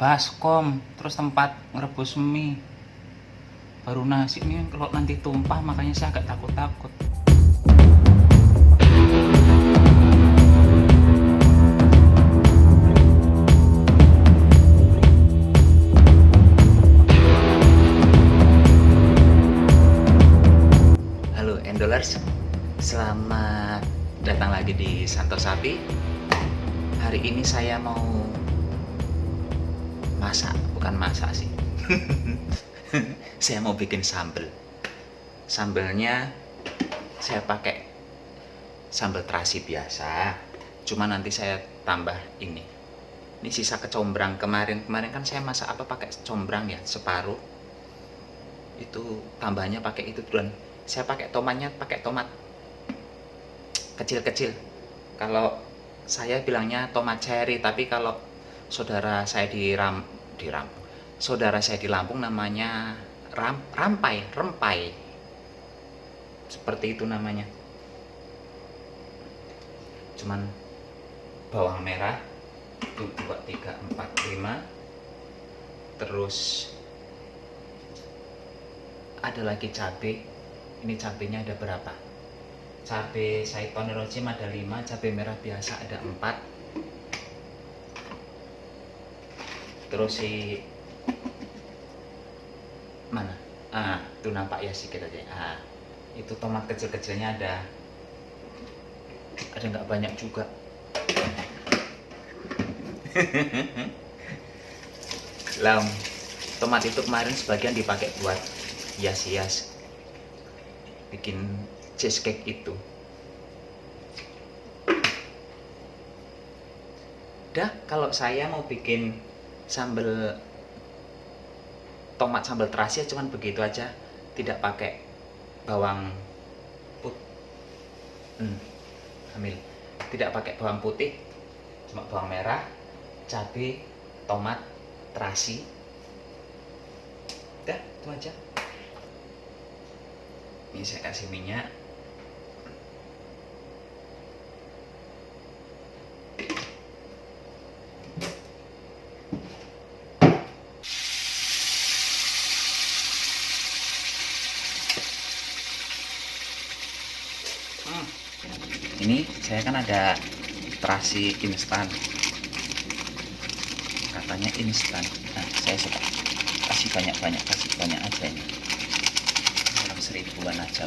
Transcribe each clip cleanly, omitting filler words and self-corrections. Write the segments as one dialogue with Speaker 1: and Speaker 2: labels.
Speaker 1: baskom, terus tempat ngerebus mie, baru nasi. Ini kalau nanti tumpah, makanya saya agak takut-takut. Halo Endolers, selamat datang lagi di Santo Sapi. Hari ini saya mau masak, bukan masak sih. Saya mau bikin sambal. Sambelnya saya pakai sambal terasi biasa, cuma nanti saya tambah ini. Ini sisa kecombrang kemarin kan saya masak apa pakai combrang ya, separuh. Itu tambahnya pakai itu, dan saya pakai tomatnya, pakai tomat kecil-kecil. Kalau saya bilangnya tomat cherry, tapi kalau saudara saya saudara saya di Lampung namanya rempai, seperti itu namanya. Cuman bawang merah itu 2, 3, 4, 5. Terus ada lagi cabai. Ini cabenya ada berapa? Cabai Saiton Rojim ada 5, cabai merah biasa ada 4. Terus si mana? Itu nampak ya sedikit aja. Itu tomat kecil-kecilnya ada nggak banyak juga. Tomat itu kemarin sebagian dipakai buat hias-hias bikin cheesecake itu. Kalau saya mau bikin tomat sambal terasi cuman begitu aja, tidak pakai bawang tidak pakai bawang putih, cuma bawang merah, cabai, tomat, terasi. Itu aja. Ini saya kasih minyak. Ini saya kan ada terasi instan, katanya instan. Saya suka kasih banyak aja ini. 1000-an aja.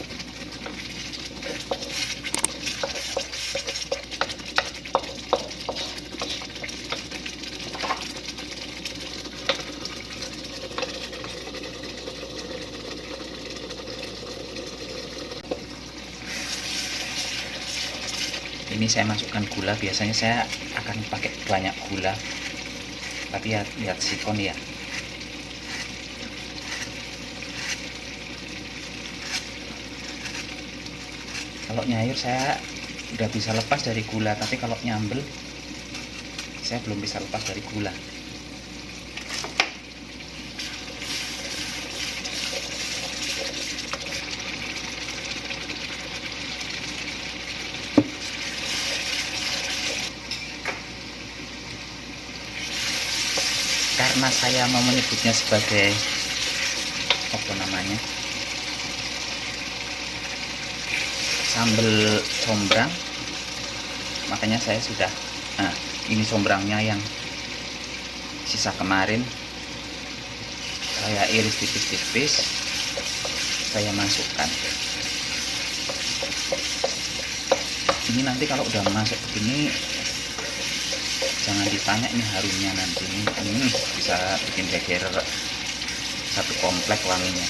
Speaker 1: Ini saya masukkan gula. Biasanya saya akan pakai banyak gula, tapi ya lihat sikon ya. Kalau nyayur saya udah bisa lepas dari gula, tapi kalau nyambel saya belum bisa lepas dari gula. Karena saya mau menyebutnya sebagai apa namanya, sambal combrang, makanya saya sudah ini combrangnya yang sisa kemarin saya iris tipis-tipis, saya masukkan. Ini nanti kalau udah masuk begini, jangan ditanya ini harumnya nanti. Ini bisa bikin geger satu komplek wanginya.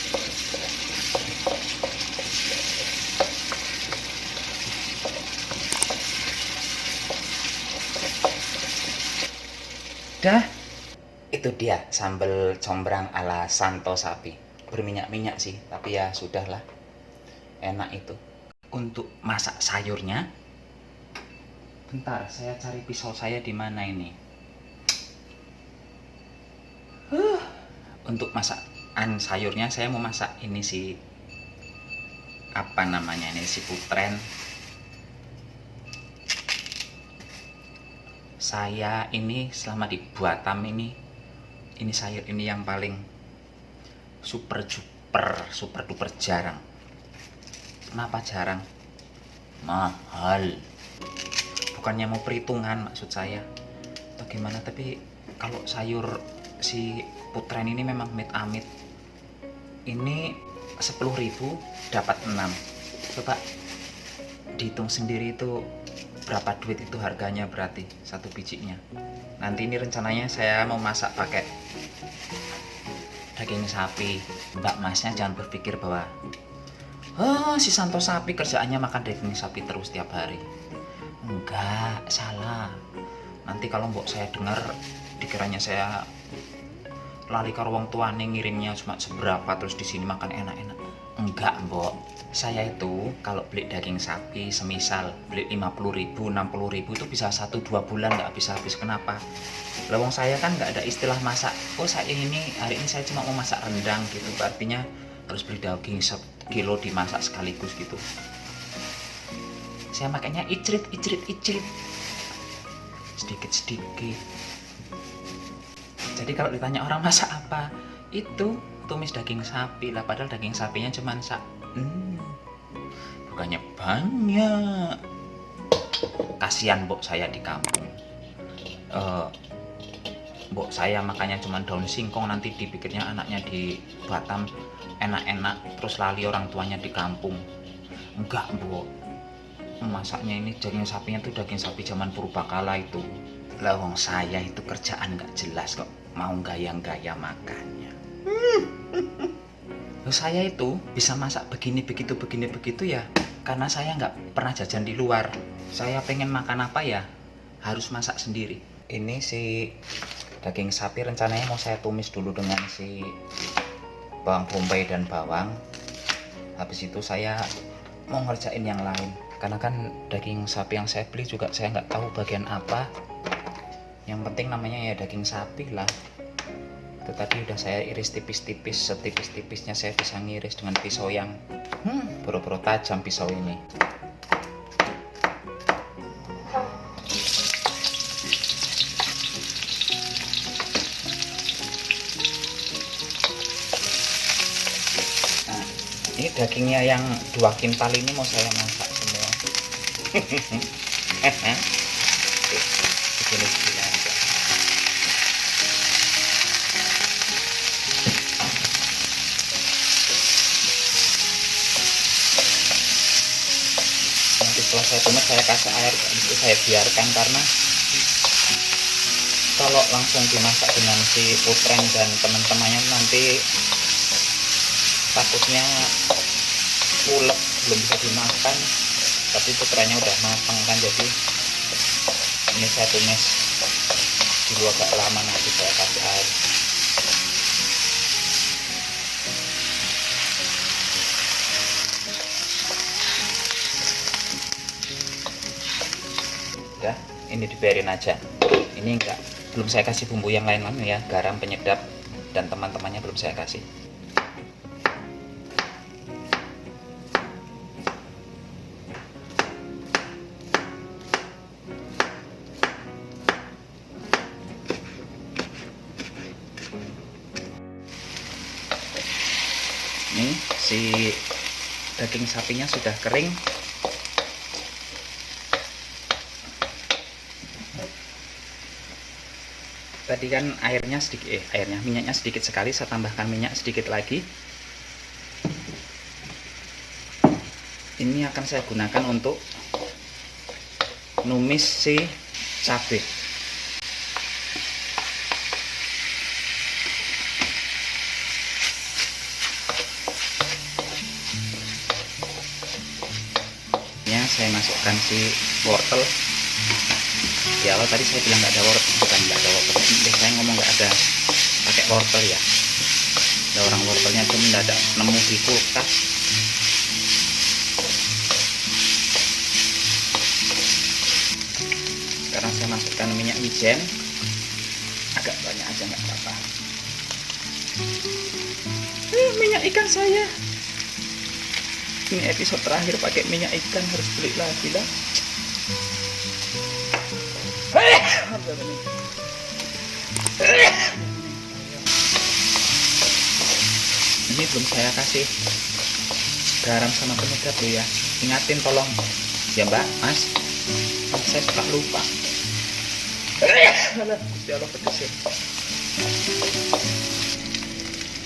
Speaker 1: Itu dia sambal combrang ala Santo Sapi. Berminyak-minyak sih, tapi ya sudahlah, enak itu. Untuk masak sayurnya, bentar saya cari pisau saya di mana ini. Untuk masakan sayurnya saya mau masak ini si apa namanya ini, si putren. Saya ini selama di Batam ini ini sayur ini yang paling super duper jarang. Kenapa jarang? Mahal. Bukannya mau perhitungan maksud saya atau gimana, tapi kalau sayur si putren ini memang amit-amit. Ini 10.000 dapat 6. Coba dihitung sendiri itu berapa duit itu harganya berarti satu bijinya. Nanti ini rencananya saya mau masak pakai daging sapi. Mbak Masnya jangan berpikir bahwa si Santo sapi kerjaannya makan daging sapi terus tiap hari. Enggak, salah. Nanti kalau mbok saya dengar dikiranya saya lali karo wong tuane ngirimnya cuma seberapa terus di sini makan enak-enak. Enggak, mbok. Saya itu kalau beli daging sapi semisal beli 50.000, 60.000 itu bisa 1-2 bulan nggak habis-habis. Kenapa? Lawang saya kan nggak ada istilah masak. Oh saya hari ini saya cuma mau masak rendang gitu. Artinya harus beli daging 1 kilo dimasak sekaligus gitu. Saya makanya icrit sedikit. Jadi kalau ditanya orang masak apa, itu tumis daging sapi lah. Padahal daging sapinya cuma bukannya banyak. Kasihan mbok saya di kampung. Mbok saya makanya cuma daun singkong, nanti dipikirnya anaknya di Batam enak-enak terus lali orang tuanya di kampung. Enggak, mbok. Masaknya ini daging sapinya tuh daging sapi zaman purbakala itu. Lah wong saya itu kerjaan nggak jelas kok, mau gaya-gaya makannya. Saya itu bisa masak begini begitu ya karena saya nggak pernah jajan di luar. Saya pengen makan apa ya harus masak sendiri. Ini si daging sapi rencananya mau saya tumis dulu dengan si bawang bombay dan bawang. Habis itu saya mau ngerjain yang lain. Karena kan daging sapi yang saya beli juga saya nggak tahu bagian apa. Yang penting namanya ya daging sapi lah. Itu tadi udah saya iris tipis-tipis, setipis-tipisnya saya bisa ngiris dengan pisau yang boro-boro tajam pisau ini. Nah, ini dagingnya yang 2 kintal ini mau saya masak semua. Begini aja. Nanti setelah saya tumis saya kasih air, itu saya biarkan karena kalau langsung dimasak dengan si putren dan teman-temannya nanti takutnya ulek belum bisa dimakan. Tapi putrennya udah matang kan, jadi ini saya tumis dulu agak lama, nanti saya kasih air. Udah, ini dibiarin aja. Ini belum saya kasih bumbu yang lain-lain ya, garam, penyedap dan teman-temannya belum saya kasih. Ini si daging sapinya sudah kering. Tadi kan airnya sedikit, minyaknya sedikit sekali, saya tambahkan minyak sedikit lagi. Ini akan saya gunakan untuk numis si cabai. Saya masukkan si wortel. Di awal tadi saya bilang nggak ada wortel, bukan nggak ada wortel. Saya ngomong nggak ada pakai wortel ya. Ada orang wortelnya tuh mendadak nemu di kulkas. Sekarang saya masukkan minyak wijen, agak banyak aja nggak apa-apa. Minyak ikan saya. Ini episode terakhir pakai minyak ikan, harus beli lagi lah. ini belum saya kasih garam sama penyedap lo ya. Ingatin tolong ya Mbak, Mas. Saya suka lupa. Alah, Gusti Allah pedesnya.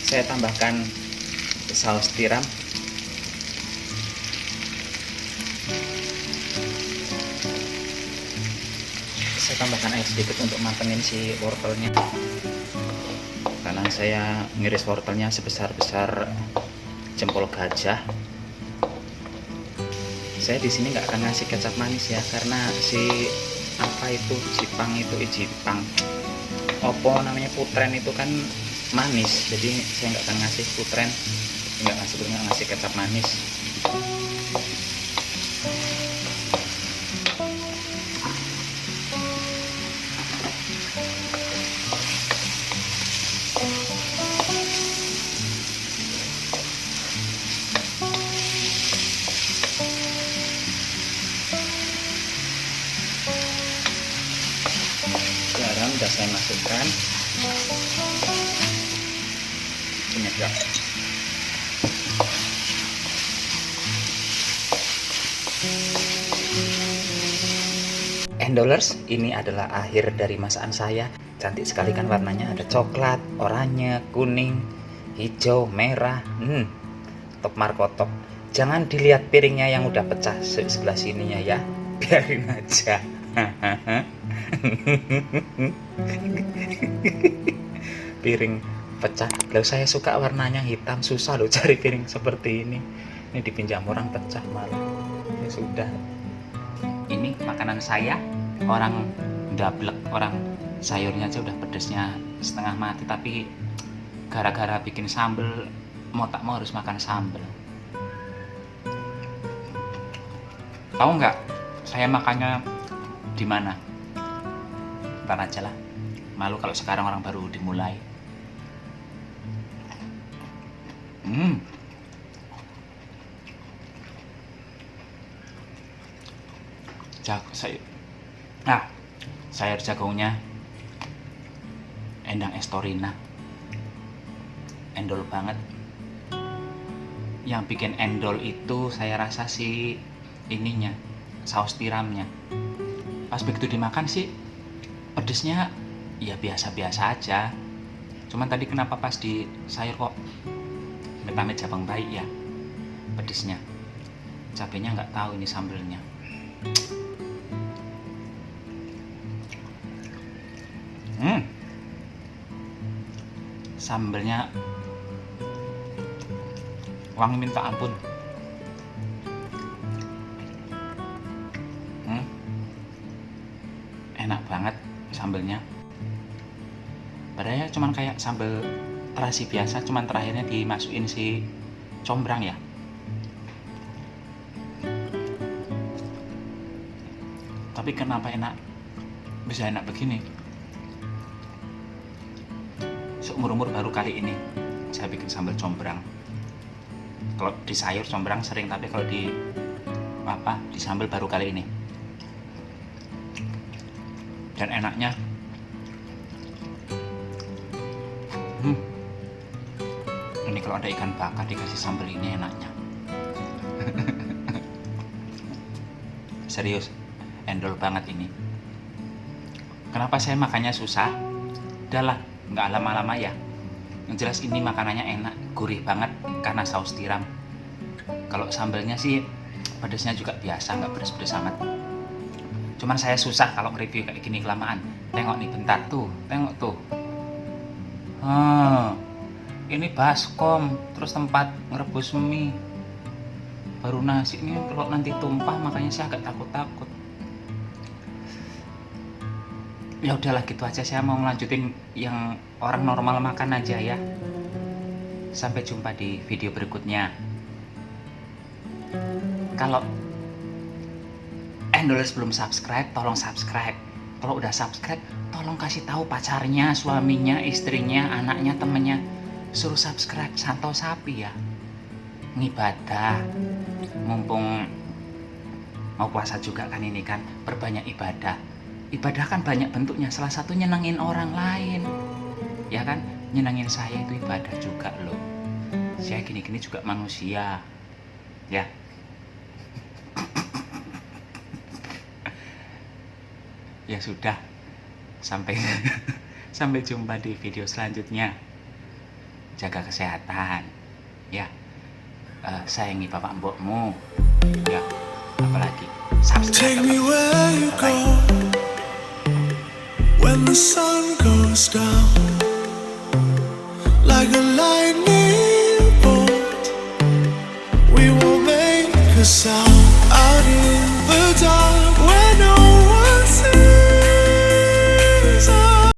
Speaker 1: Saya tambahkan saus tiram. Saya tambahkan air sedikit untuk matengin si wortelnya. Karena saya ngiris wortelnya sebesar-besar jempol gajah. Saya di sini nggak akan ngasih kecap manis ya, karena si apa itu Jipang opo namanya putren itu kan manis, jadi saya nggak akan ngasih putren, nggak ngasih kecap manis. Garam sudah saya masukkan, penyedap. Endolers, ini adalah akhir dari masakan saya. Cantik sekali kan warnanya, ada coklat, oranye, kuning, hijau, merah. Top markotop. Jangan dilihat piringnya yang udah pecah sebelah sininya ya, biarin aja. Piring pecah. Loh, saya suka warnanya hitam, susah loh cari piring seperti ini. Ini dipinjam orang pecah malah. Ya sudah. Ini makanan saya, orang dablek, orang sayurnya aja udah pedesnya setengah mati, tapi gara-gara bikin sambel mau tak mau harus makan sambel. Tahu nggak saya makannya di mana? Ntar aja lah, malu kalau sekarang orang baru dimulai. Sayur jagungnya Endang Estorina, endol banget. Yang bikin endol itu saya rasa sih ininya, saus tiramnya. Pas begitu dimakan sih pedesnya ya biasa-biasa aja. Cuman tadi kenapa pas di sayur kok amit-amit jabang bayi ya pedesnya. Cabenya nggak tahu, ini sambelnya. Sambelnya wangi minta ampun. Enak banget sambelnya. Padahal cuman kayak sambel terasi biasa, cuman terakhirnya dimasukin si combrang ya. Tapi kenapa bisa enak begini? Seumur-umur baru kali ini saya bikin sambal combrang. Kalau di sayur combrang sering, tapi kalau di sambal baru kali ini. Dan enaknya ini kalau ada ikan bakar dikasih sambal ini enaknya. Serius, endol banget ini. Kenapa saya makannya susah? Udahlah, nggak lama-lama ya. Yang jelas ini makanannya enak, gurih banget karena saus tiram. Kalau sambelnya sih pedasnya juga biasa, nggak pedes-pedes amat. Cuman saya susah kalau nge-review kayak gini kelamaan. Tengok nih, bentar tuh, tengok tuh. Ini baskom, terus tempat ngerebus mie, baru nasi. Ini kalau nanti tumpah, makanya saya agak takut-takut. Ya udahlah, gitu aja. Saya mau ngelanjutin yang orang normal makan aja ya. Sampai jumpa di video berikutnya. Kalau endolers belum subscribe, tolong subscribe. Kalau udah subscribe, tolong kasih tahu pacarnya, suaminya, istrinya, anaknya, temennya. Suruh subscribe, santau sapi ya. Ngibadah. Mumpung mau puasa juga kan ini kan, perbanyak ibadah. Ibadah kan banyak bentuknya, salah satu nyenengin orang lain. Ya kan, nyenengin saya itu ibadah juga loh. Saya gini-gini juga manusia, ya. Ya sudah, sampai sampai jumpa di video selanjutnya. Jaga kesehatan, ya. Sayangi bapak mbokmu, ya. Apalagi subscribe.
Speaker 2: Take me where you go when the sun goes down, like a lightning bolt. We will make a sound.